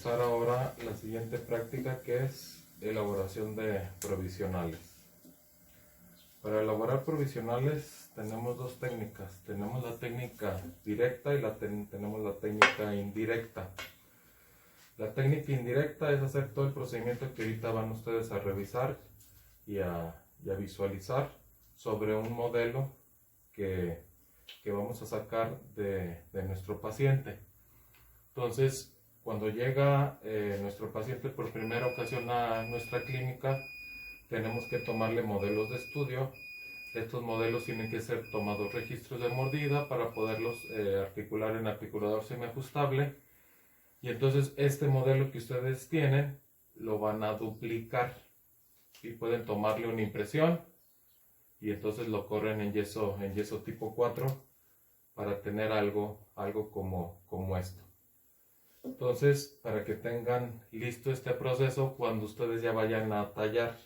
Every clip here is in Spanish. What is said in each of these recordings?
realizar ahora la siguiente práctica, que es elaboración de provisionales. Para elaborar provisionales tenemos dos técnicas. Tenemos la técnica directa y tenemos la técnica indirecta. La técnica indirecta es hacer todo el procedimiento que ahorita van ustedes a revisar y a visualizar sobre un modelo que vamos a sacar de nuestro paciente. Entonces, cuando llega nuestro paciente por primera ocasión a nuestra clínica, tenemos que tomarle modelos de estudio. Estos modelos tienen que ser tomados registros de mordida para poderlos articular en articulador semiajustable. Y entonces este modelo que ustedes tienen lo van a duplicar y pueden tomarle una impresión y entonces lo corren en yeso tipo 4 para tener algo como esto. Entonces, para que tengan listo este proceso cuando ustedes ya vayan a tallar,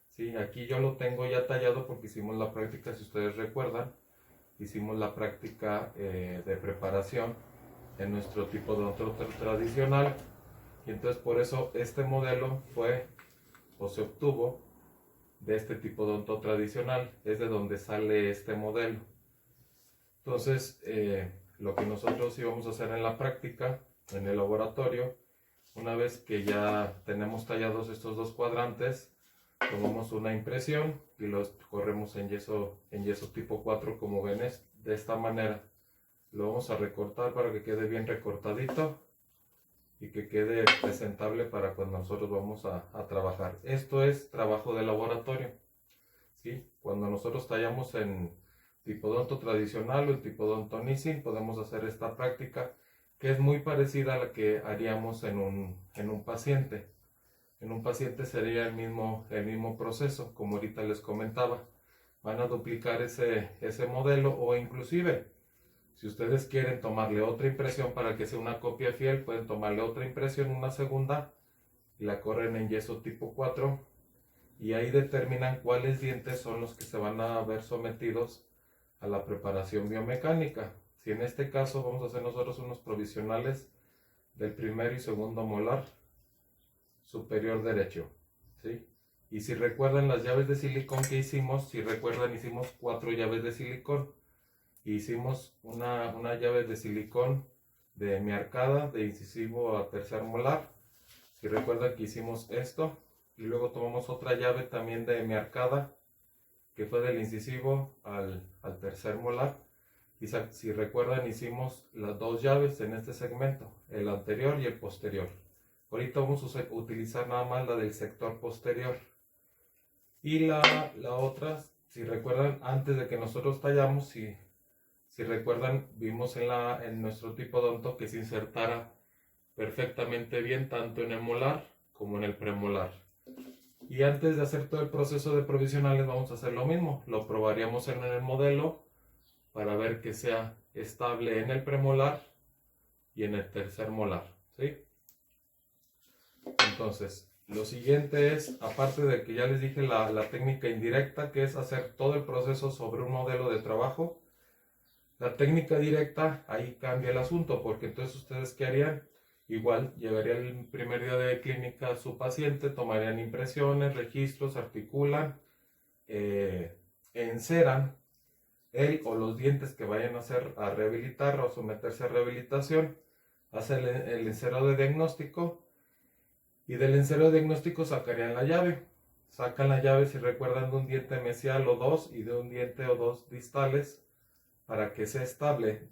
¿sí? Aquí yo lo tengo ya tallado porque hicimos la práctica, si ustedes recuerdan, hicimos la práctica de preparación en nuestro tipo de odonto tradicional, y entonces por eso este modelo se obtuvo de este tipo de odonto tradicional, es de donde sale este modelo. Entonces, lo que nosotros íbamos a hacer en la práctica, en el laboratorio, una vez que ya tenemos tallados estos dos cuadrantes, tomamos una impresión y los corremos en yeso tipo 4, como ven, de esta manera. Lo vamos a recortar para que quede bien recortadito y que quede presentable para cuando nosotros vamos a trabajar. Esto es trabajo de laboratorio, ¿sí? Cuando nosotros tallamos en tipodonto tradicional o en tipodonto Nissin, podemos hacer esta práctica, que es muy parecida a la que haríamos en un paciente. En un paciente sería el mismo proceso, como ahorita les comentaba. Van a duplicar ese modelo, o inclusive, si ustedes quieren tomarle otra impresión para que sea una copia fiel, pueden tomarle otra impresión, una segunda, y la corren en yeso tipo 4, y ahí determinan cuáles dientes son los que se van a ver sometidos a la preparación biomecánica. Si en este caso vamos a hacer nosotros unos provisionales del primero y segundo molar superior derecho, ¿sí? Y si recuerdan las llaves de silicón que hicimos, hicimos 4 llaves de silicón. Hicimos una llave de silicón de mi arcada, de incisivo a tercer molar. Si recuerdan que hicimos esto, y luego tomamos otra llave también de mi arcada, que fue del incisivo al tercer molar. Y si recuerdan, hicimos las dos llaves en este segmento, el anterior y el posterior. Ahorita vamos a utilizar nada más la del sector posterior. Y la otra, si recuerdan, antes de que nosotros tallamos, si recuerdan, vimos en nuestro tipodonto que se insertara perfectamente bien tanto en el molar como en el premolar. Y antes de hacer todo el proceso de provisionales vamos a hacer lo mismo. Lo probaríamos en el modelo para ver que sea estable en el premolar y en el tercer molar, ¿sí? Entonces, lo siguiente es, aparte de que ya les dije la técnica indirecta, que es hacer todo el proceso sobre un modelo de trabajo, la técnica directa, ahí cambia el asunto, porque entonces ustedes, ¿qué harían? Igual, llegaría el primer día de clínica a su paciente, tomarían impresiones, registros, articulan, enceran él o los dientes que vayan a rehabilitar o a someterse a rehabilitación, hacen el encerado de diagnóstico, y del encerado de diagnóstico sacarían la llave. Sacan la llave, si recuerdan, de un diente mesial o dos, y de un diente o dos distales, para que sea estable.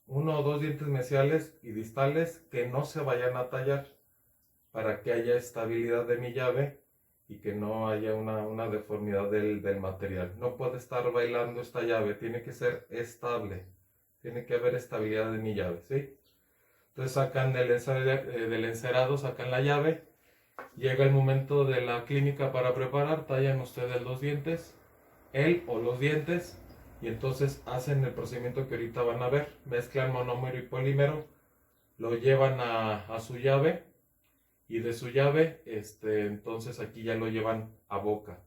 1 o 2 dientes mesiales y distales que no se vayan a tallar, para que haya estabilidad de mi llave y que no haya una deformidad del material. No puede estar bailando esta llave, tiene que ser estable, tiene que haber estabilidad de mi llave, ¿sí? Entonces sacan del encerado, sacan la llave, llega el momento de la clínica para preparar, tallan ustedes los dientes, él o los dientes, y entonces hacen el procedimiento que ahorita van a ver. Mezclan monómero y polímero, lo llevan a su llave, y de su llave, entonces aquí ya lo llevan a boca.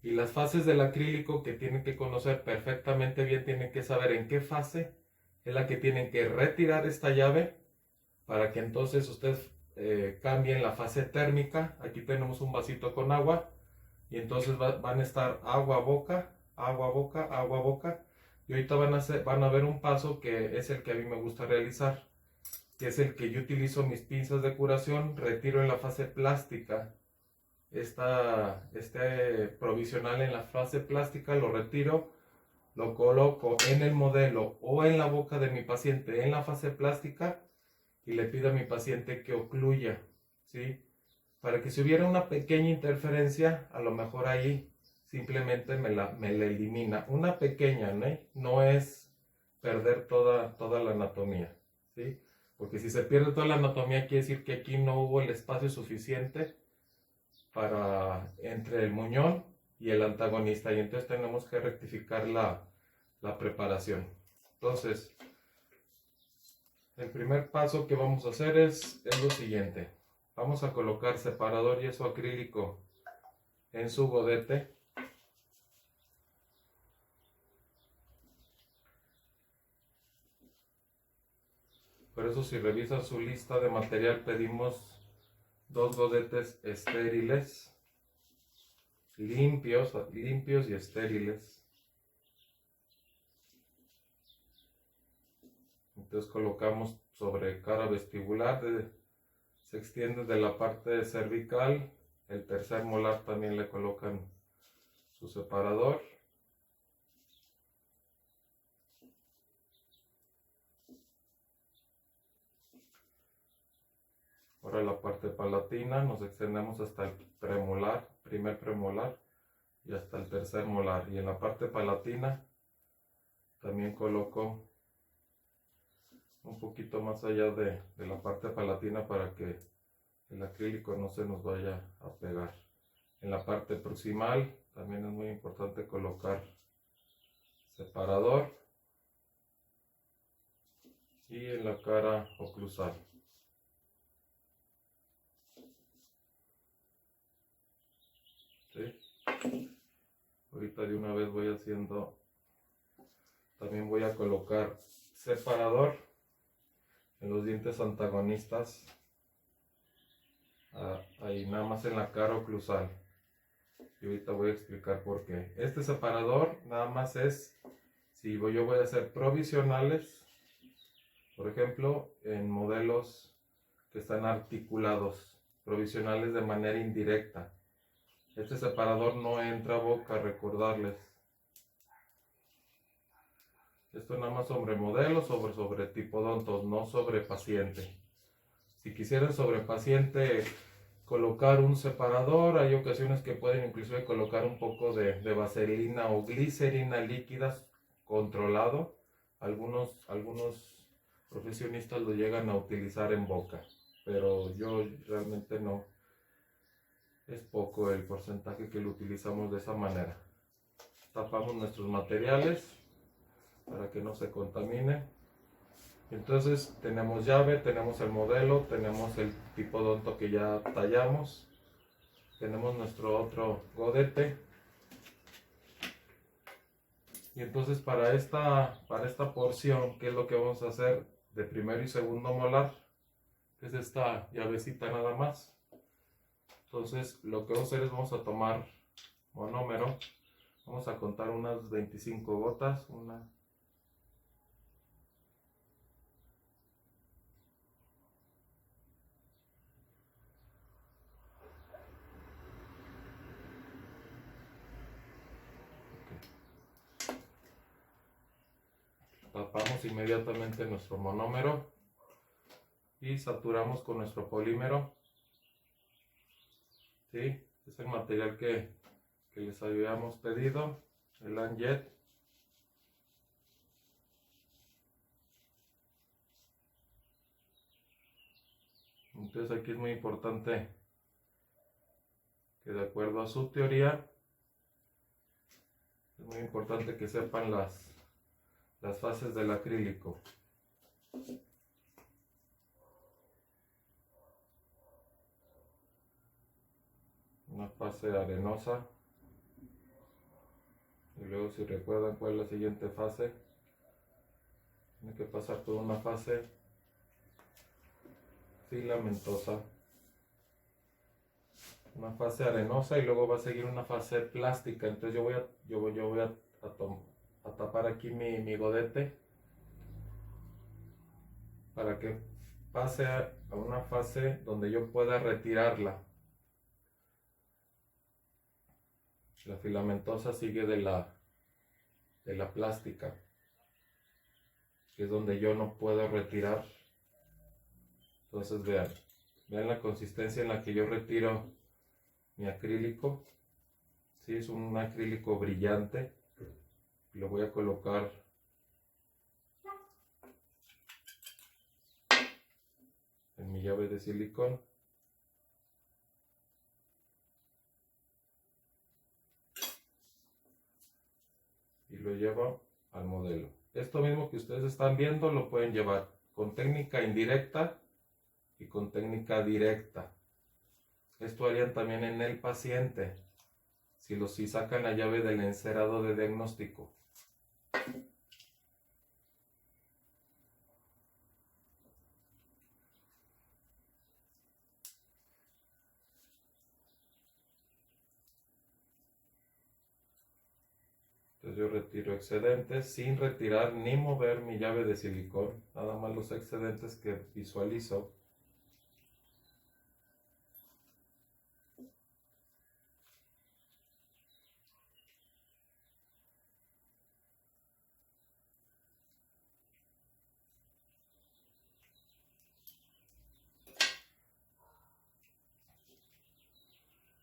Y las fases del acrílico que tienen que conocer perfectamente bien, tienen que saber en qué fase es la que tienen que retirar esta llave, para que entonces ustedes cambien la fase térmica. Aquí tenemos un vasito con agua y entonces van a estar agua, boca, agua, boca, agua, boca. Y ahorita van a ver un paso que es el que a mí me gusta realizar, que es el que yo utilizo mis pinzas de curación, retiro en la fase plástica este provisional en la fase plástica, lo retiro, lo coloco en el modelo o en la boca de mi paciente en la fase plástica y le pido a mi paciente que ocluya, ¿sí? Para que si hubiera una pequeña interferencia, a lo mejor ahí simplemente me la elimina. Una pequeña, ¿no? No es perder toda la anatomía, ¿sí? Porque si se pierde toda la anatomía, quiere decir que aquí no hubo el espacio suficiente entre el muñón y el antagonista, y entonces tenemos que rectificar la preparación. Entonces, el primer paso que vamos a hacer es lo siguiente. Vamos a colocar separador yeso acrílico en su godete. Por eso, si revisan su lista de material, pedimos 2 godetes estériles, limpios y estériles. Entonces colocamos sobre cara vestibular, se extiende de la parte cervical, el tercer molar también le colocan su separador. Ahora la parte palatina, nos extendemos hasta el premolar, primer premolar y hasta el tercer molar. Y en la parte palatina también coloco un poquito más allá de la parte palatina para que el acrílico no se nos vaya a pegar. En la parte proximal también es muy importante colocar separador, y en la cara oclusal. ¿Sí? Ahorita de una vez voy haciendo, también voy a colocar separador en los dientes antagonistas, ahí nada más en la cara oclusal. Y ahorita voy a explicar por qué. Este separador nada más es si yo voy a hacer provisionales, por ejemplo, en modelos que están articulados, provisionales de manera indirecta. Este separador no entra a boca, recordarles. Esto nada más sobre modelos, sobre tipodontos, no sobre paciente. Si quisieran sobre paciente colocar un separador, hay ocasiones que pueden inclusive colocar un poco de vaselina o glicerina líquida controlado. Algunos profesionistas lo llegan a utilizar en boca, pero yo realmente no. Es poco el porcentaje que lo utilizamos de esa manera. Tapamos nuestros materiales para que no se contamine. Entonces tenemos llave, tenemos el modelo, tenemos el tipodonto que ya tallamos, tenemos nuestro otro godete. Y entonces para esta porción, ¿qué es lo que vamos a hacer de primero y segundo molar? Es esta llavecita nada más. Entonces lo que vamos a hacer es vamos a tomar monómero, vamos a contar unas 25 gotas, tapamos inmediatamente nuestro monómero y saturamos con nuestro polímero. ¿Sí? Es el material que les habíamos pedido, el Anjet. Entonces aquí es muy importante que, de acuerdo a su teoría, es muy importante que sepan las fases del acrílico. Una fase arenosa, y luego, si recuerdan cuál es la siguiente fase, tiene que pasar por una fase filamentosa, una fase arenosa y luego va a seguir una fase plástica. Entonces yo voy a tapar aquí mi godete para que pase a una fase donde yo pueda retirarla. La filamentosa sigue de la plástica, que es donde yo no puedo retirar. Entonces vean la consistencia en la que yo retiro mi acrílico. Sí, es un acrílico brillante. Lo voy a colocar en mi llave de silicón. Y lo llevo al modelo. Esto mismo que ustedes están viendo lo pueden llevar con técnica indirecta y con técnica directa. Esto harían también en el paciente, si sacan la llave del encerado de diagnóstico. Entonces yo retiro excedentes sin retirar ni mover mi llave de silicón, nada más los excedentes que visualizo.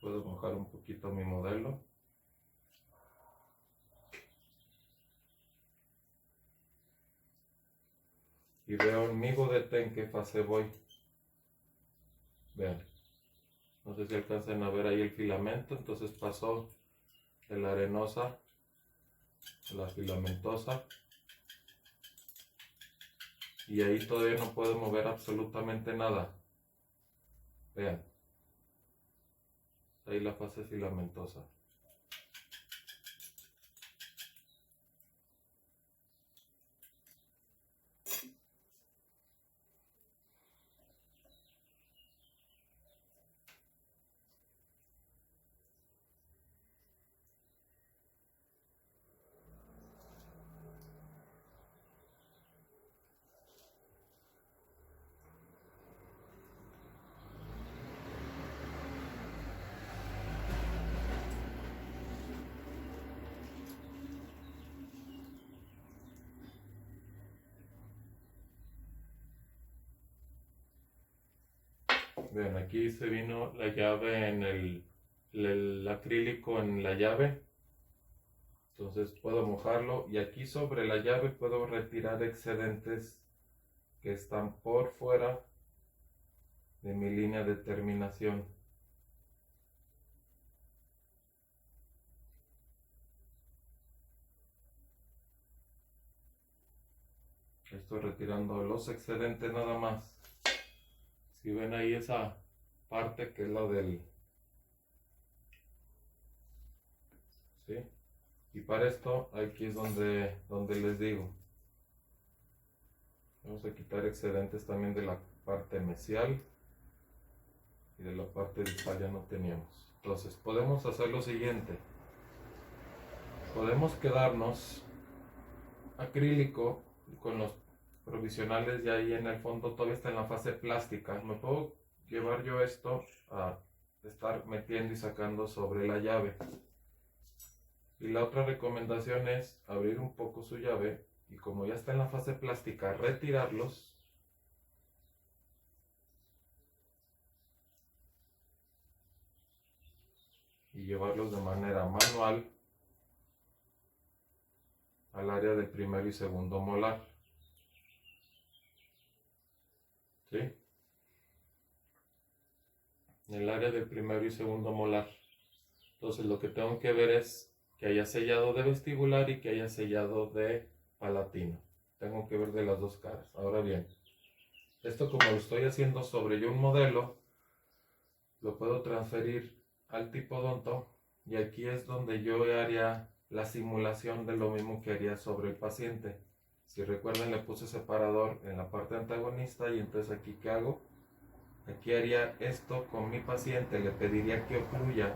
Puedo mojar un poquito mi modelo. Y veo en mi godete en qué fase voy. Vean. No sé si alcanzan a ver ahí el filamento. Entonces pasó de la arenosa a la filamentosa. Y ahí todavía no puedo mover absolutamente nada. Vean. Ahí la fase filamentosa. Vean, aquí se vino la llave en el acrílico en la llave. Entonces puedo mojarlo y aquí sobre la llave puedo retirar excedentes que están por fuera de mi línea de terminación. Estoy retirando los excedentes nada más. Si ven ahí esa parte que es la del... ¿Sí? Y para esto aquí es donde les digo. Vamos a quitar excedentes también de la parte mesial. Y de la parte distal ya no teníamos. Entonces podemos hacer lo siguiente. Podemos quedarnos acrílico con los provisionales y ahí en el fondo todavía está en la fase plástica. Me puedo llevar yo esto a estar metiendo y sacando sobre la llave. Y la otra recomendación es abrir un poco su llave y como ya está en la fase plástica, retirarlos y llevarlos de manera manual al área de primero y segundo molar. ¿Sí? En el área del primero y segundo molar. Entonces lo que tengo que ver es que haya sellado de vestibular y que haya sellado de palatino. Tengo que ver de las dos caras. Ahora bien, esto como lo estoy haciendo sobre yo un modelo, lo puedo transferir al tipodonto y aquí es donde yo haría la simulación de lo mismo que haría sobre el paciente. Si recuerdan, le puse separador en la parte antagonista y entonces aquí ¿qué hago? Aquí haría esto con mi paciente, le pediría que ocluya.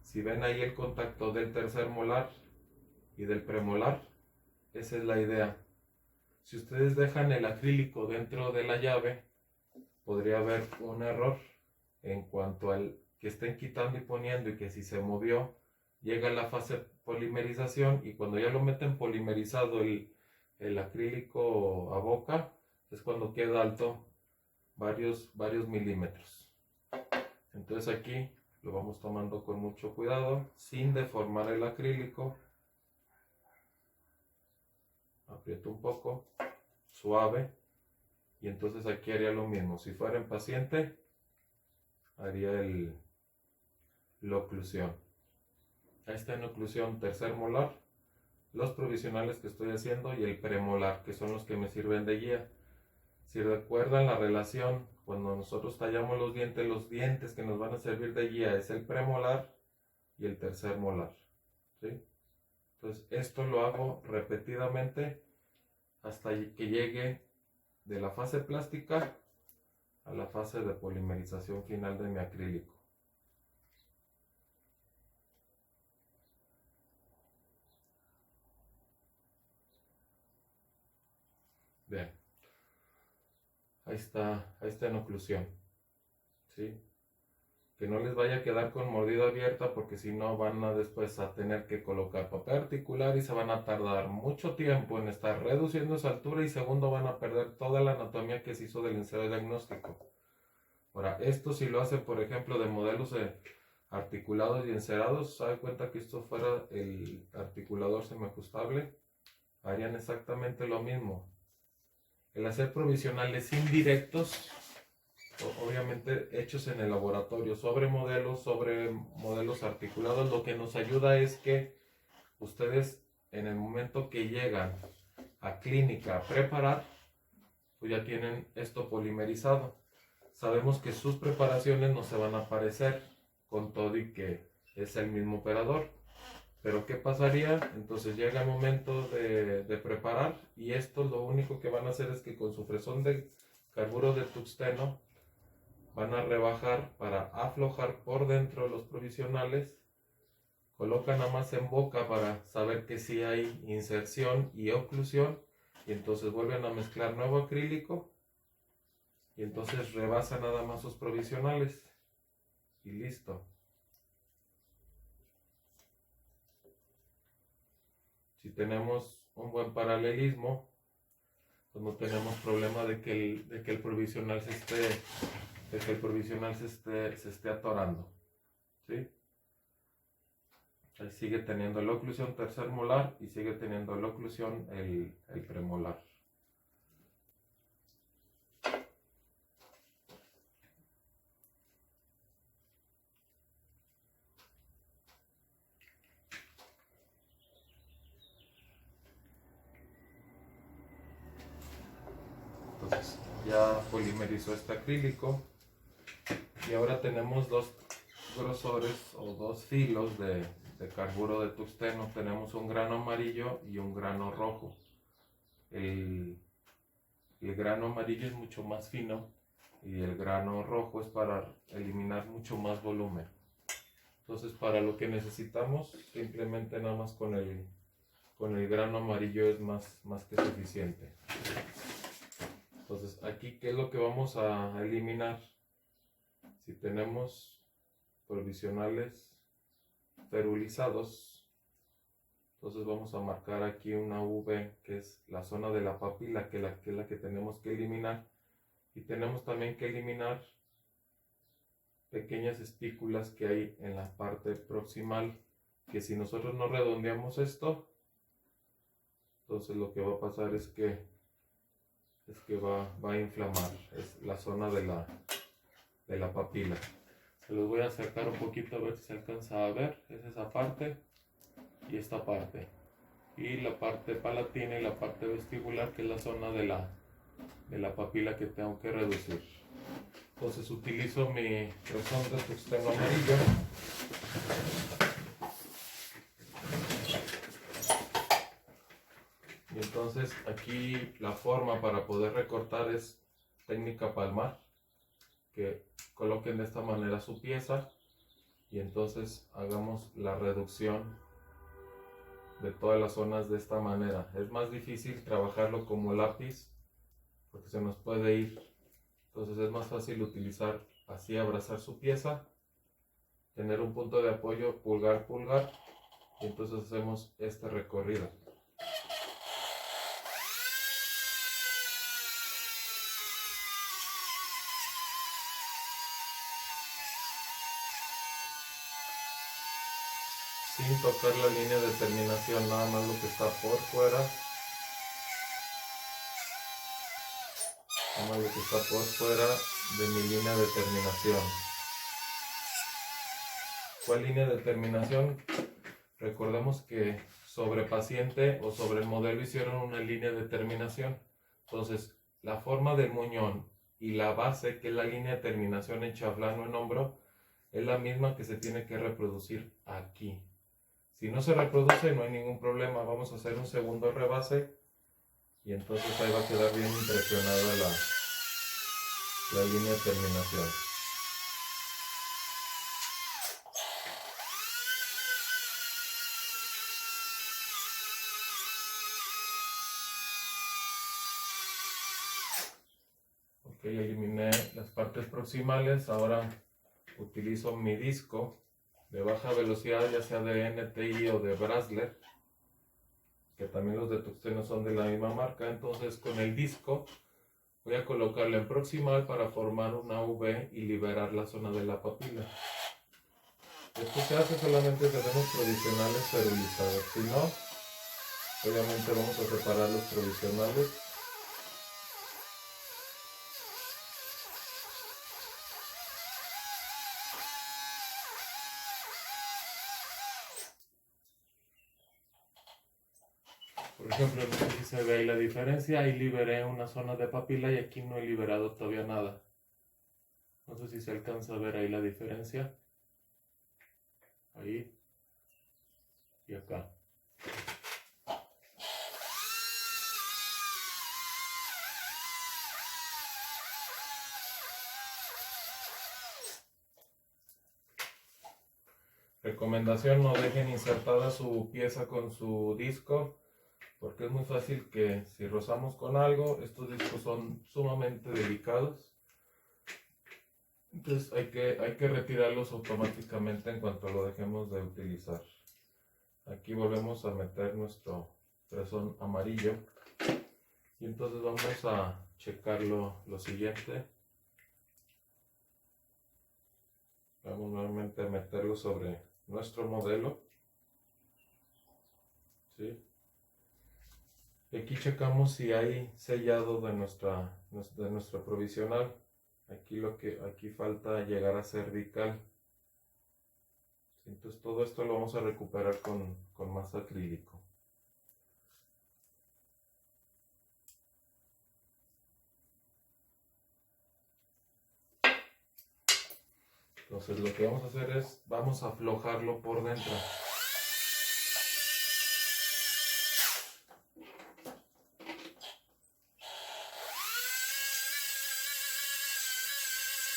Si ven ahí el contacto del tercer molar y del premolar, esa es la idea. Si ustedes dejan el acrílico dentro de la llave, podría haber un error en cuanto al que estén quitando y poniendo, y que si se movió, llega la fase polimerización, y cuando ya lo meten polimerizado el acrílico a boca, es cuando queda alto varios milímetros. Entonces aquí lo vamos tomando con mucho cuidado, sin deformar el acrílico. Aprieto un poco, suave, y entonces aquí haría lo mismo. Si fuera en paciente, haría la oclusión. Ahí está en oclusión tercer molar, los provisionales que estoy haciendo y el premolar, que son los que me sirven de guía. Si recuerdan la relación, cuando nosotros tallamos los dientes que nos van a servir de guía es el premolar y el tercer molar, ¿sí? Entonces esto lo hago repetidamente hasta que llegue de la fase plástica a la fase de polimerización final de mi acrílico. Bien, ahí está en oclusión, ¿sí? Que no les vaya a quedar con mordida abierta, porque si no van a después a tener que colocar papel articular y se van a tardar mucho tiempo en estar reduciendo esa altura, y segundo van a perder toda la anatomía que se hizo del ensayo diagnóstico. Ahora, esto si lo hacen por ejemplo de modelos articulados y encerados, se da cuenta que esto fuera el articulador semiajustable, harían exactamente lo mismo. El hacer provisionales indirectos, obviamente hechos en el laboratorio sobre modelos articulados, lo que nos ayuda es que ustedes en el momento que llegan a clínica a preparar, pues ya tienen esto polimerizado. Sabemos que sus preparaciones no se van a parecer, con todo y que es el mismo operador. Pero ¿qué pasaría? Entonces llega el momento de preparar, y esto lo único que van a hacer es que con su fresón de carburo de tungsteno van a rebajar para aflojar por dentro los provisionales, colocan nada más en boca para saber que sí hay inserción y oclusión, y entonces vuelven a mezclar nuevo acrílico, y entonces rebasan nada más sus provisionales y listo. Si tenemos un buen paralelismo, pues no tenemos problema de que el provisional se esté atorando, ¿sí? Ahí sigue teniendo la oclusión tercer molar y sigue teniendo la oclusión el premolar. Entonces ya polimerizó este acrílico, y ahora tenemos dos grosores o dos filos de carburo de tungsteno. Tenemos un grano amarillo y un grano rojo. El grano amarillo es mucho más fino y el grano rojo es para eliminar mucho más volumen. Entonces, para lo que necesitamos, simplemente nada más con el grano amarillo es más que suficiente. Entonces, aquí, ¿qué es lo que vamos a eliminar? Si tenemos provisionales ferulizados, entonces vamos a marcar aquí una V, que es la zona de la papila, que es la que tenemos que eliminar. Y tenemos también que eliminar pequeñas espículas que hay en la parte proximal, que si nosotros no redondeamos esto, entonces lo que va a pasar es que va a inflamar, es la zona de la papila. Se los voy a acercar un poquito a ver si se alcanza a ver. Es esa parte y esta parte, y la parte palatina y la parte vestibular, que es la zona de la papila que tengo que reducir. Entonces utilizo mi fresón de tungsteno amarillo. Y entonces aquí la forma para poder recortar es técnica palmar. que coloquen de esta manera su pieza y entonces hagamos la reducción de todas las zonas de esta manera. Es más difícil trabajarlo como lápiz porque se nos puede ir, entonces es más fácil utilizar así, abrazar su pieza, tener un punto de apoyo pulgar pulgar y entonces hacemos este recorrido. Sin tocar la línea de terminación, nada más lo que está por fuera. Nada más lo que está por fuera de mi línea de terminación. ¿Cuál línea de terminación? Recordemos que sobre paciente o sobre el modelo hicieron una línea de terminación. Entonces, la forma del muñón y la base, que es la línea de terminación en chaflán o en hombro, es la misma que se tiene que reproducir aquí. Si no se reproduce, no hay ningún problema. Vamos a hacer un segundo rebase y entonces ahí va a quedar bien impresionada la línea de terminación. Ok, eliminé las partes proximales. Ahora utilizo mi disco de baja velocidad, ya sea de NTI o de Brasler, que también los de tungsteno son de la misma marca. Entonces con el disco voy a colocarlo en proximal para formar una V y liberar la zona de la papila. Esto se hace solamente si tenemos provisionales esterilizados. Si no, obviamente vamos a separar los provisionales. Por ejemplo, no sé si se ve ahí la diferencia. Ahí liberé una zona de papila y aquí no he liberado todavía nada. No sé si se alcanza a ver ahí la diferencia. Ahí y acá. Recomendación: no dejen insertada su pieza con su disco, porque es muy fácil que si rozamos con algo, estos discos son sumamente delicados. Entonces hay que retirarlos automáticamente en cuanto lo dejemos de utilizar. Aquí volvemos a meter nuestro fresón amarillo y entonces vamos a checar lo siguiente. Vamos nuevamente a meterlo sobre nuestro modelo. ¿Sí? Y aquí checamos si hay sellado de nuestra provisional. Aquí falta llegar a cervical. Entonces todo esto lo vamos a recuperar con más acrílico. Entonces lo que vamos a hacer es, vamos a aflojarlo por dentro.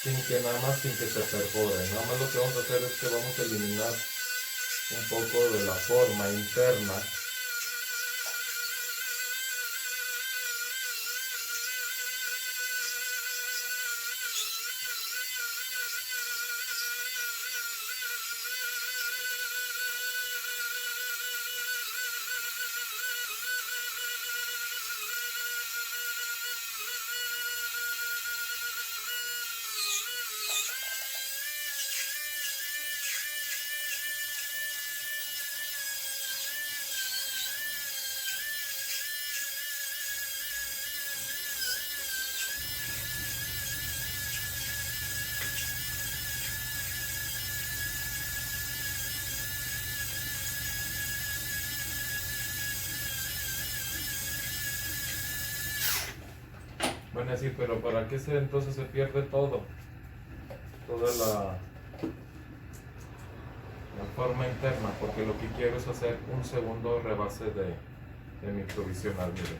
Sin que se perfore. Nada más lo que vamos a hacer es que vamos a eliminar un poco de la forma interna. Van a decir, pero ¿para qué entonces se pierde todo? Toda la forma interna, porque lo que quiero es hacer un segundo rebase de mi provisional. Miren,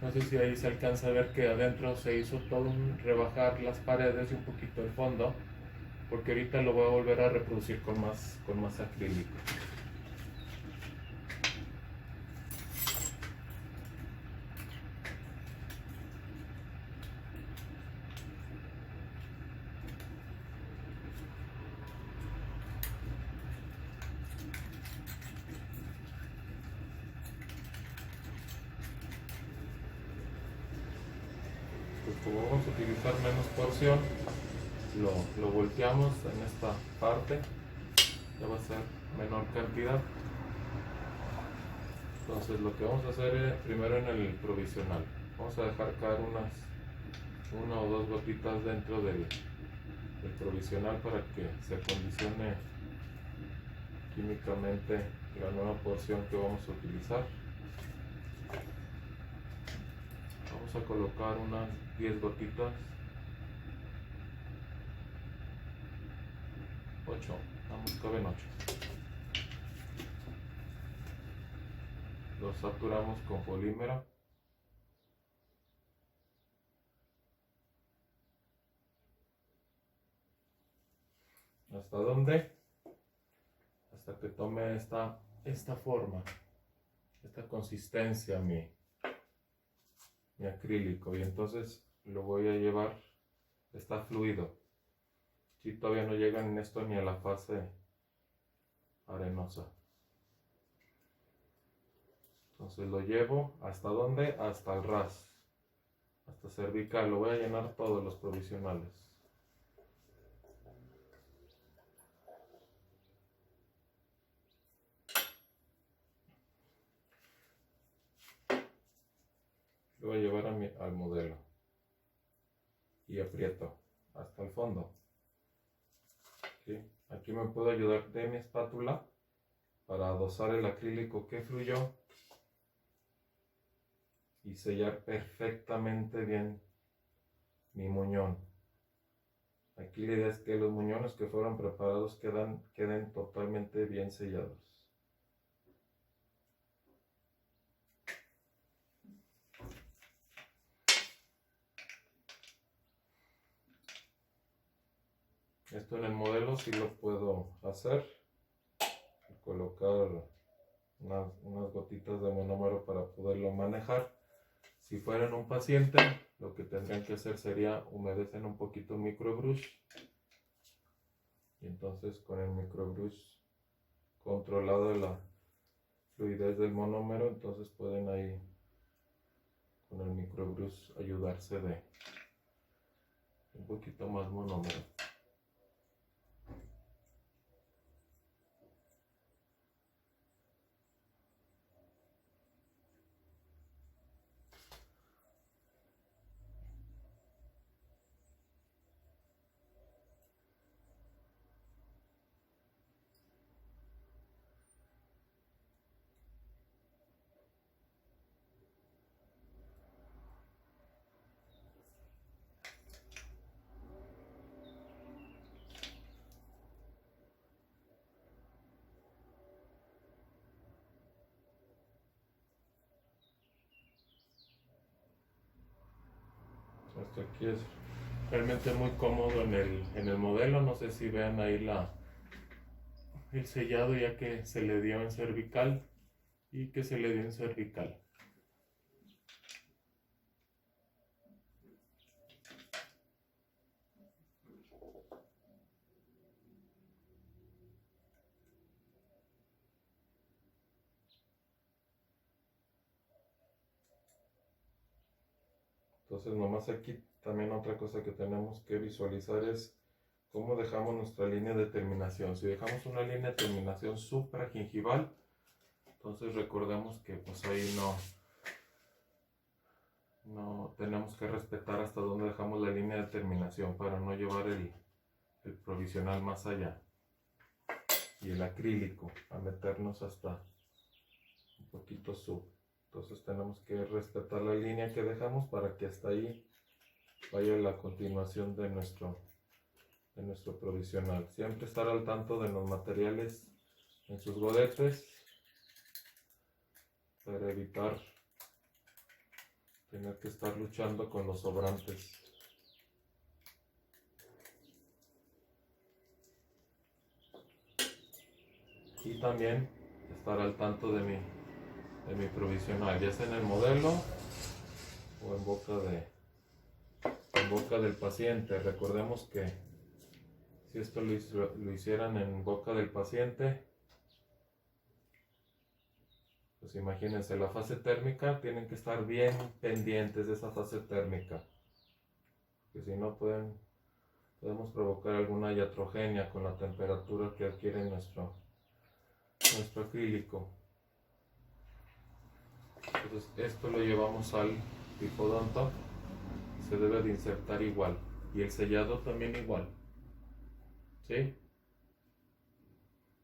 No sé si ahí se alcanza a ver que adentro se hizo todo un rebajar las paredes y un poquito el fondo, porque ahorita lo voy a volver a reproducir con más acrílico. Pues como vamos a utilizar menos porción, lo volteamos en esta parte, ya va a ser menor cantidad. Entonces lo que vamos a hacer es, primero en el provisional, vamos a dejar caer una o dos gotitas dentro del provisional para que se acondicione químicamente la nueva porción que vamos a utilizar. Vamos a colocar unas 10 gotitas, 8, vamos, caben 8. Lo saturamos con polímero. ¿Hasta dónde? Hasta que tome esta forma, esta consistencia mi acrílico, y entonces lo voy a llevar, está fluido. Si todavía no llegan en esto ni a la fase arenosa. Entonces lo llevo hasta dónde, hasta el ras, hasta cervical. Lo voy a llenar todos los provisionales. Lo voy a llevar al modelo y aprieto hasta el fondo. ¿Sí? Aquí me puedo ayudar de mi espátula para dosar el acrílico que fluyó y sellar perfectamente bien mi muñón. Aquí la idea es que los muñones que fueron preparados queden totalmente bien sellados. Esto en el modelo sí lo puedo hacer, colocar unas gotitas de monómero para poderlo manejar. Si fueran un paciente, lo que tendrían que hacer sería humedecer un poquito el microbrush, y entonces con el microbrush controlado de la fluidez del monómero, entonces pueden ahí con el microbrush ayudarse de un poquito más monómero. Esto aquí es realmente muy cómodo en el modelo. No sé si vean ahí el sellado ya que se le dio en cervical y que se le dio en cervical. Entonces nomás aquí también otra cosa que tenemos que visualizar es cómo dejamos nuestra línea de terminación. Si dejamos una línea de terminación supragingival, entonces recordemos que pues ahí no tenemos que respetar hasta dónde dejamos la línea de terminación para no llevar el provisional más allá, y el acrílico a meternos hasta un poquito sub. Entonces tenemos que respetar la línea que dejamos para que hasta ahí vaya la continuación de nuestro provisional. Siempre estar al tanto de los materiales en sus godetes para evitar tener que estar luchando con los sobrantes. Y también estar al tanto de mi provisional, ya sea en el modelo o en boca del paciente. Recordemos que si esto lo hicieran en boca del paciente, pues imagínense, la fase térmica, tienen que estar bien pendientes de esa fase térmica, que si no podemos provocar alguna iatrogenia con la temperatura que adquiere nuestro acrílico. Entonces esto lo llevamos al bifodonto, se debe de insertar igual, y el sellado también igual, ¿sí?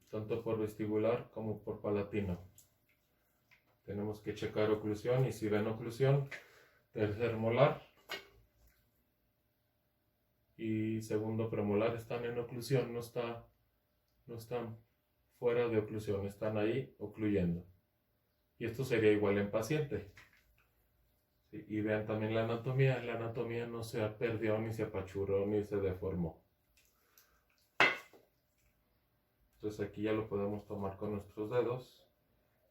Tanto por vestibular como por palatino. Tenemos que checar oclusión, y si ven oclusión, tercer molar y segundo premolar están en oclusión, no están fuera de oclusión, están ahí ocluyendo. Y esto sería igual en paciente. Sí, y vean también la anatomía no se perdió, ni se apachurró, ni se deformó. Entonces aquí ya lo podemos tomar con nuestros dedos.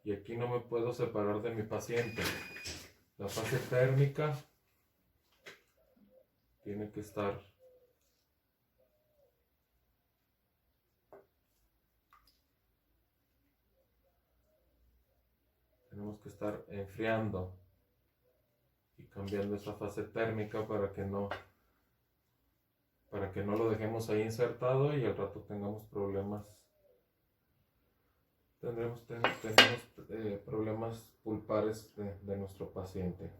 Y aquí no me puedo separar de mi paciente. La fase térmica tiene que estar enfriando y cambiando esa fase térmica para que no lo dejemos ahí insertado y al rato tengamos problemas. Tendremos problemas pulpares de nuestro paciente.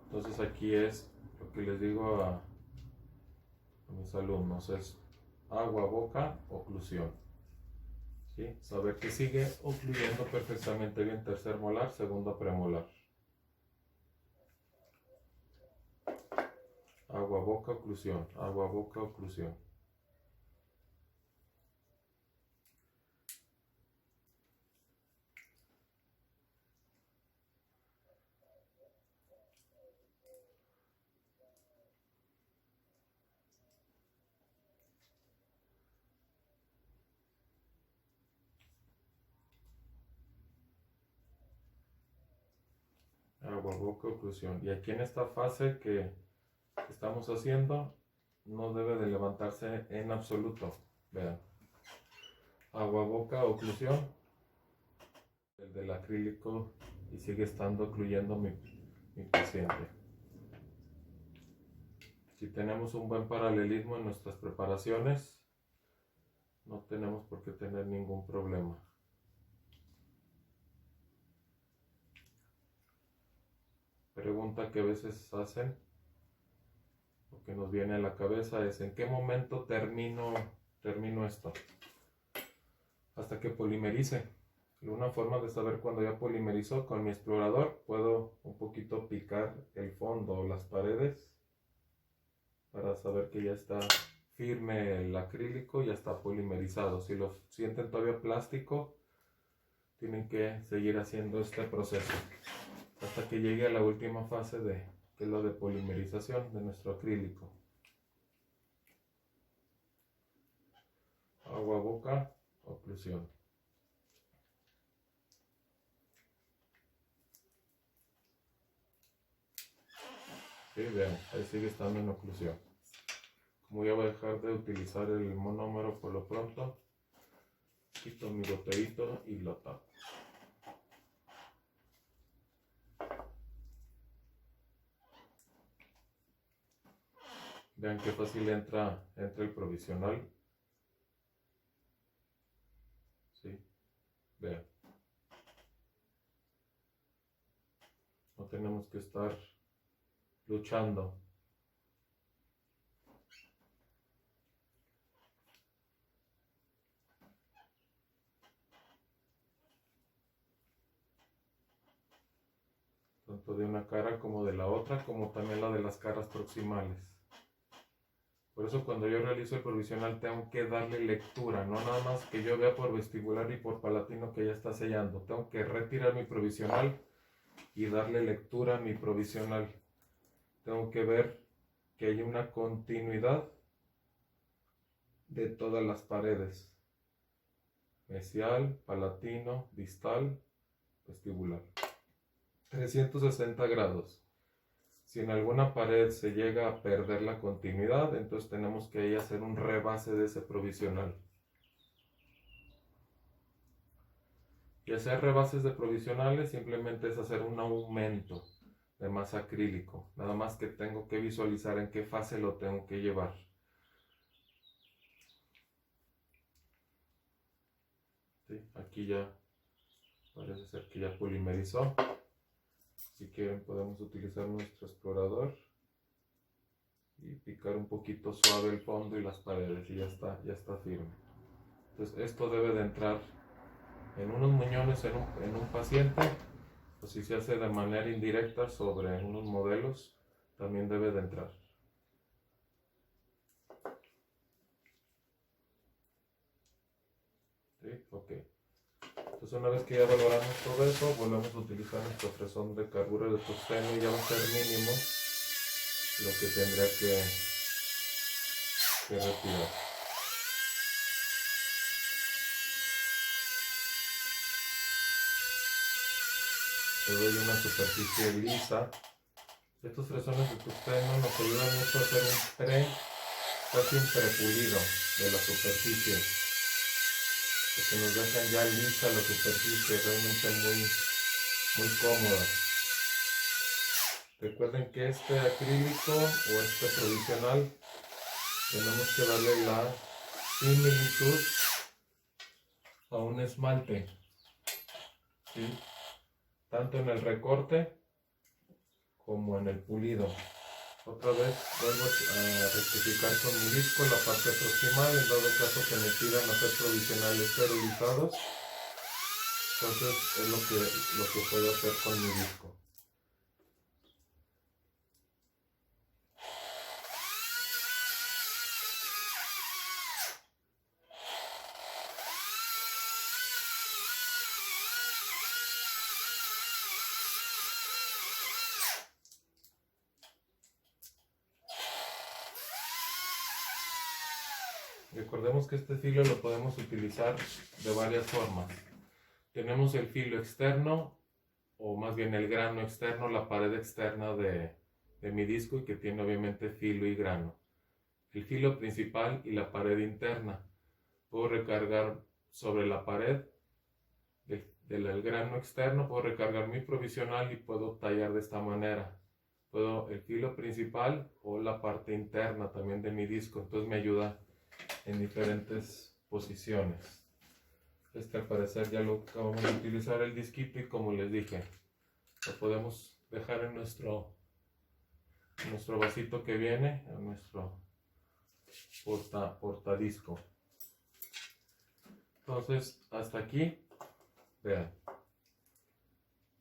Entonces aquí es lo que les digo a mis alumnos, es agua, boca, oclusión. ¿Sí? Saber que sigue ocluyendo perfectamente bien tercer molar, segundo premolar. Agua, boca, oclusión. Agua, boca, oclusión. Agua, boca, oclusión. Y aquí en esta fase que estamos haciendo, no debe de levantarse en absoluto. Vean. Agua, boca, oclusión. El del acrílico y sigue estando ocluyendo mi paciente. Si tenemos un buen paralelismo en nuestras preparaciones, no tenemos por qué tener ningún problema. Pregunta que a veces hacen, o que nos viene a la cabeza, es ¿en qué momento termino esto? Hasta que polimerice. Una forma de saber cuando ya polimerizó, con mi explorador puedo un poquito picar el fondo o las paredes para saber que ya está firme el acrílico, ya está polimerizado. Si lo sienten todavía plástico, tienen que seguir haciendo este proceso hasta que llegue a la última fase que es la de polimerización de nuestro acrílico. Agua, boca, oclusión. Sí, vean, ahí sigue estando en oclusión. Como ya voy a dejar de utilizar el monómero por lo pronto, quito mi goterito y lo tapo. Vean qué fácil entra el provisional. ¿Sí? Vean. No tenemos que estar luchando. Tanto de una cara como de la otra, como también la de las caras proximales. Por eso cuando yo realizo el provisional tengo que darle lectura, no nada más que yo vea por vestibular y por palatino que ya está sellando. Tengo que retirar mi provisional y darle lectura a mi provisional. Tengo que ver que hay una continuidad de todas las paredes. Mesial, palatino, distal, vestibular. 360 grados. Si en alguna pared se llega a perder la continuidad, entonces tenemos que ahí hacer un rebase de ese provisional. Y hacer rebases de provisionales simplemente es hacer un aumento de masa acrílico. Nada más que tengo que visualizar en qué fase lo tengo que llevar. ¿Sí? Aquí ya parece ser que ya polimerizó. Si quieren podemos utilizar nuestro explorador y picar un poquito suave el fondo y las paredes y ya está firme. Entonces esto debe de entrar en unos muñones en un paciente, o si se hace de manera indirecta sobre unos modelos, también debe de entrar. ¿Sí? Ok. Entonces una vez que ya valoramos todo eso, volvemos a utilizar nuestro fresón de carbura de tungsteno y ya va a ser mínimo lo que tendría que retirar. Le doy una superficie lisa. Estos fresones de tungsteno nos ayudan mucho a hacer casi un prepulido de la superficie, porque nos dejan ya lisa la superficie, realmente muy cómoda. Recuerden que este acrílico o este provisional tenemos que darle la similitud a un esmalte, ¿sí? Tanto en el recorte como en el pulido. Otra vez vuelvo a rectificar con mi disco la parte proximal, en dado caso que me pidan hacer provisionales esterilizados. Entonces es lo que puedo hacer con mi disco. Recordemos que este filo lo podemos utilizar de varias formas. Tenemos el filo externo, o más bien el grano externo, la pared externa de mi disco, y que tiene obviamente filo y grano. El filo principal y la pared interna. Puedo recargar sobre la pared del grano externo, puedo recargar mi provisional y puedo tallar de esta manera. Puedo el filo principal o la parte interna también de mi disco, entonces me ayuda en diferentes posiciones. Al parecer ya lo acabamos de utilizar el disquito, y como les dije, lo podemos dejar en nuestro vasito que viene, en nuestro portadisco. Entonces hasta aquí, vean,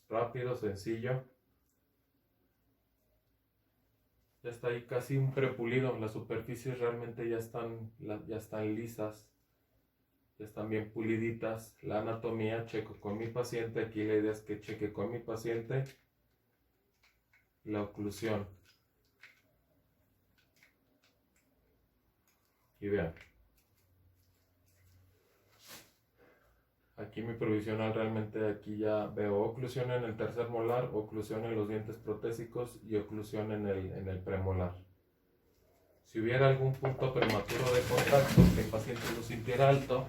rápido, sencillo. Ya está ahí casi un prepulido, las superficies realmente ya están lisas, ya están bien puliditas. La anatomía checo con mi paciente, aquí la idea es que cheque con mi paciente la oclusión. Y vean, aquí mi provisional realmente aquí ya veo oclusión en el tercer molar, oclusión en los dientes protésicos y oclusión en el premolar. Si hubiera algún punto prematuro de contacto, que el paciente lo sintiera alto,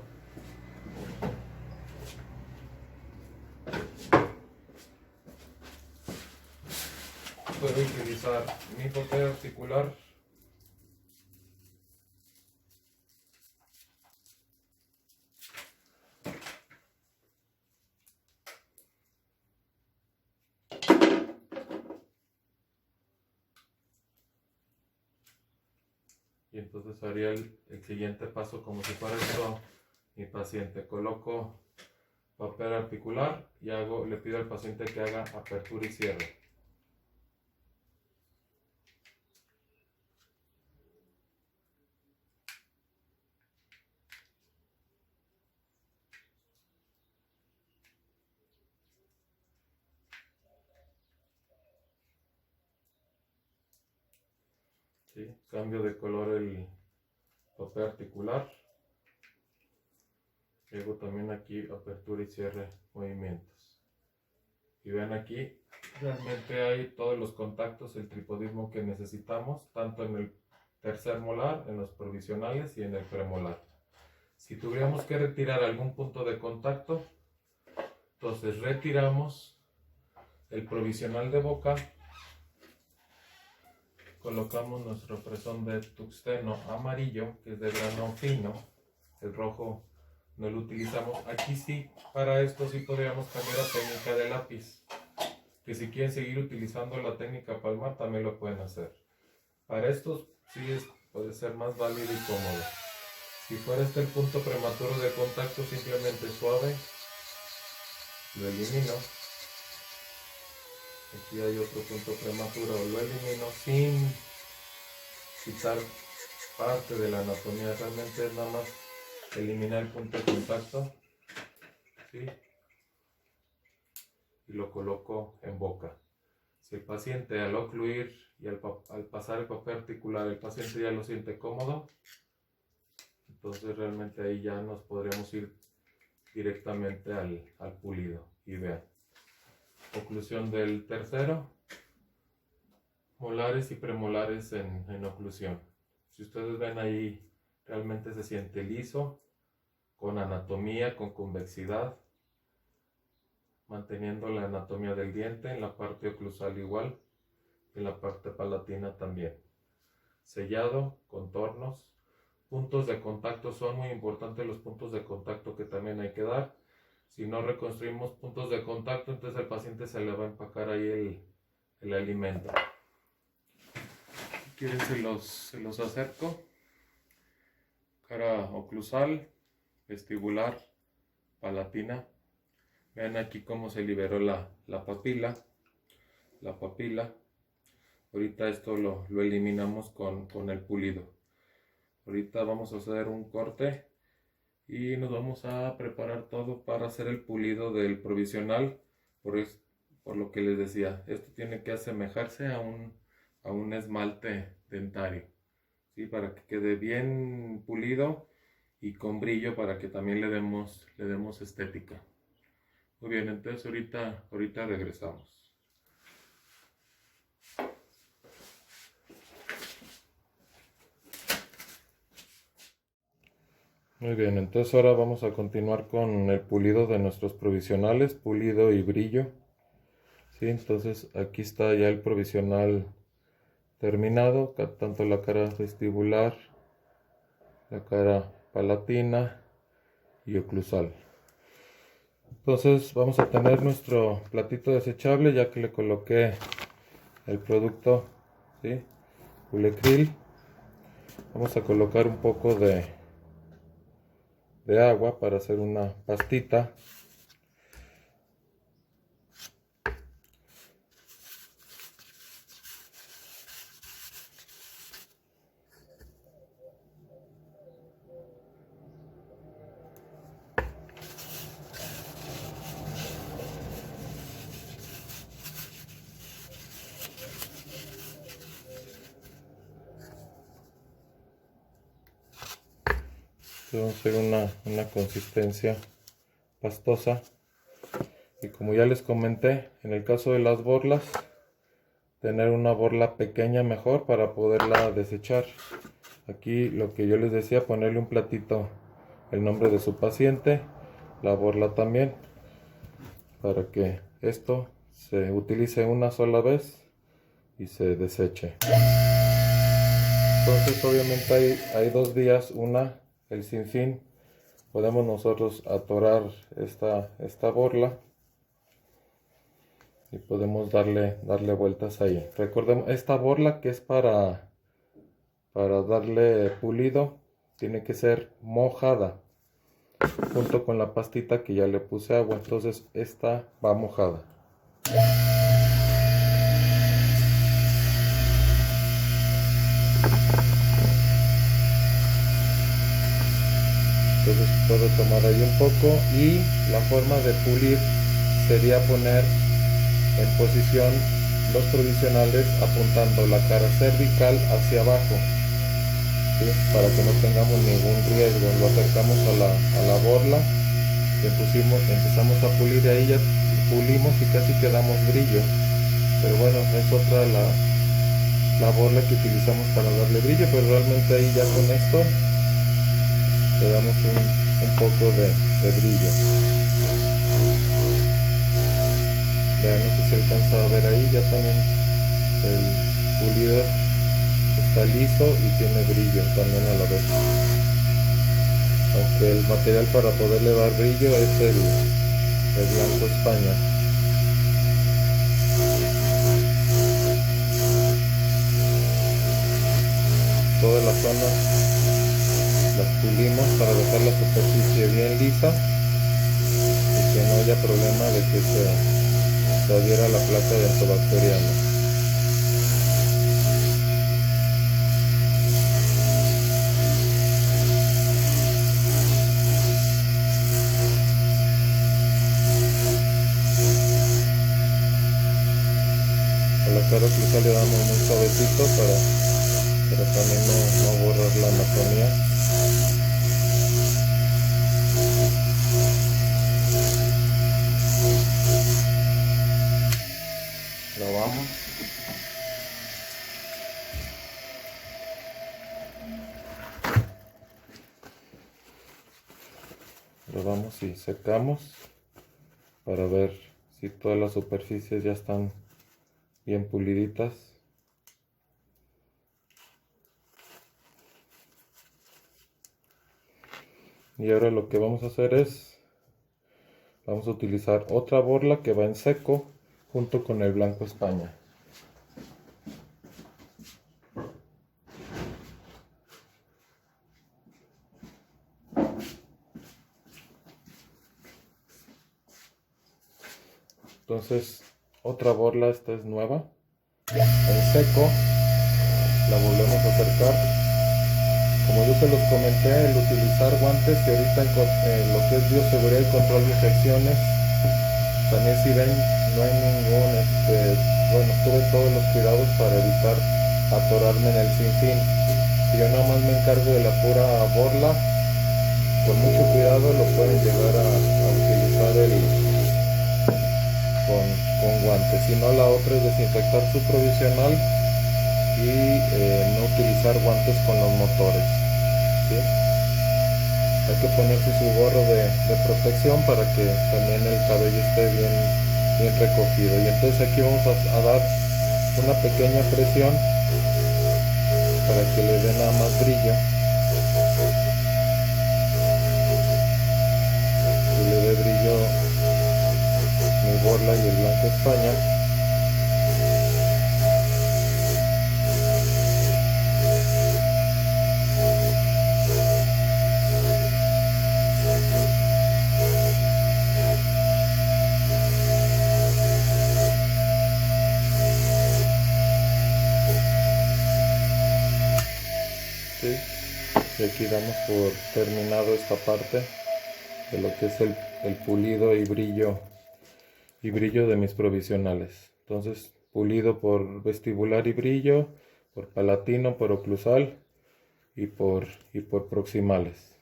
puedo utilizar mi botella articular y entonces haría el siguiente paso como si fuera esto mi paciente. Coloco papel articular y le pido al paciente que haga apertura y cierre. ¿sí? Cambio de color el papel articular. Luego también aquí apertura y cierre movimientos. Y vean aquí, realmente hay todos los contactos, el tripodismo que necesitamos, tanto en el tercer molar, en los provisionales y en el premolar. Si tuviéramos que retirar algún punto de contacto, entonces retiramos el provisional de boca, colocamos nuestro fresón de tuxteno amarillo, que es de grano fino, el rojo no lo utilizamos. Aquí sí, para esto sí podríamos cambiar la técnica de lápiz, que si quieren seguir utilizando la técnica palmar también lo pueden hacer. Para estos sí puede ser más válido y cómodo. Si fuera este el punto prematuro de contacto, simplemente suave lo elimino. Aquí hay otro punto prematuro, lo elimino sin quitar parte de la anatomía. Realmente es nada más eliminar el punto de contacto, ¿sí? Y lo coloco en boca. Si el paciente al ocluir y al pasar el papel articular, el paciente ya lo siente cómodo, entonces realmente ahí ya nos podríamos ir directamente al pulido. Y vean, oclusión del tercero, molares y premolares en oclusión. Si ustedes ven ahí, realmente se siente liso, con anatomía, con convexidad, manteniendo la anatomía del diente en la parte oclusal igual, en la parte palatina también. Sellado, contornos, puntos de contacto, son muy importantes los puntos de contacto que también hay que dar. Si no reconstruimos puntos de contacto, entonces al paciente se le va a empacar ahí el alimento. Si quieren se los acerco. Cara oclusal, vestibular, palatina. Vean aquí cómo se liberó la papila. Ahorita esto lo eliminamos con el pulido. Ahorita vamos a hacer un corte y nos vamos a preparar todo para hacer el pulido del provisional. Por lo que les decía, esto tiene que asemejarse a un esmalte dentario, ¿sí? Para que quede bien pulido y con brillo, para que también le demos estética. Muy bien, entonces ahorita regresamos. Muy bien, entonces ahora vamos a continuar con el pulido de nuestros provisionales, pulido y brillo. ¿Sí? Entonces aquí está ya el provisional terminado, tanto la cara vestibular, la cara palatina y oclusal. Entonces vamos a tener nuestro platito desechable, ya que le coloqué el producto, ¿sí? Pulecryl. Vamos a colocar un poco de agua para hacer una pastita. Vamos a hacer una consistencia pastosa, y como ya les comenté, en el caso de las borlas, tener una borla pequeña mejor para poderla desechar. Aquí lo que yo les decía, ponerle un platito el nombre de su paciente, la borla también, para que esto se utilice una sola vez y se deseche. Entonces obviamente hay dos vías, el sinfín. Podemos nosotros atorar esta borla y podemos darle vueltas ahí. Recordemos, esta borla que es para darle pulido, tiene que ser mojada junto con la pastita que ya le puse agua. Entonces esta va mojada. Entonces puedo tomar ahí un poco, y la forma de pulir sería poner en posición los provisionales apuntando la cara cervical hacia abajo, ¿sí? Para que no tengamos ningún riesgo. Lo acercamos a la borla y empezamos a pulir, ahí ya pulimos y casi quedamos brillo, pero bueno, es otra la borla que utilizamos para darle brillo, pero realmente ahí ya con esto le damos un poco de brillo. Ya no sé si se alcanza a ver ahí, ya también el pulido está liso y tiene brillo también a la vez, aunque el material para poderle dar brillo es el blanco España. Todas las zonas las pulimos para dejar la superficie bien lisa y que no haya problema de que se adhiera la placa dentobacteriana. A la cara cruzal le damos muy suavecito para también no borrar la anatomía. Lavamos. Lavamos y secamos para ver si todas las superficies ya están bien puliditas. Y ahora lo que vamos a hacer es, vamos a utilizar otra borla que va en seco junto con el blanco España. Entonces, otra borla, esta es nueva, en seco, la volvemos a acercar. Como yo se los comenté, el utilizar guantes, que ahorita en lo que es bioseguridad y control de infecciones, también si ven, no hay ningún, bueno, tuve todos los cuidados para evitar atorarme en el sinfín. Si yo nada más me encargo de la pura borla, con mucho cuidado lo pueden llegar a utilizar con guantes. Si no, la otra es desinfectar su provisional y no utilizar guantes con los motores, ¿sí? Hay que ponerse su gorro de protección para que también el cabello esté bien recogido. Y entonces aquí vamos a dar una pequeña presión para que le dé nada más brillo y le dé brillo mi borla y el blanco España. ¿Sí? Y aquí damos por terminado esta parte de lo que es el pulido y brillo de mis provisionales. Entonces, pulido por vestibular y brillo, por palatino, por oclusal y por proximales.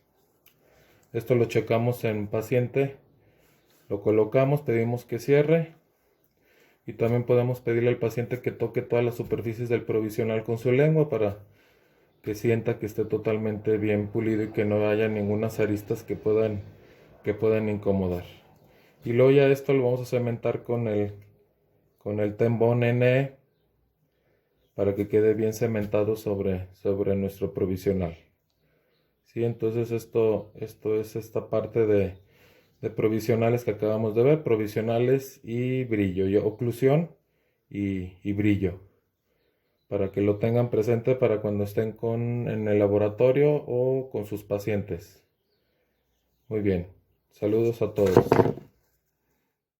Esto lo checamos en paciente, lo colocamos, pedimos que cierre y también podemos pedirle al paciente que toque todas las superficies del provisional con su lengua para que sienta que esté totalmente bien pulido y que no haya ninguna aristas que puedan incomodar. Y luego ya esto lo vamos a cementar con el tembón NE para que quede bien cementado sobre nuestro provisional. ¿Sí? Entonces esto es esta parte de provisionales que acabamos de ver, provisionales y brillo, y oclusión y brillo, para que lo tengan presente para cuando estén en el laboratorio o con sus pacientes. Muy bien, saludos a todos.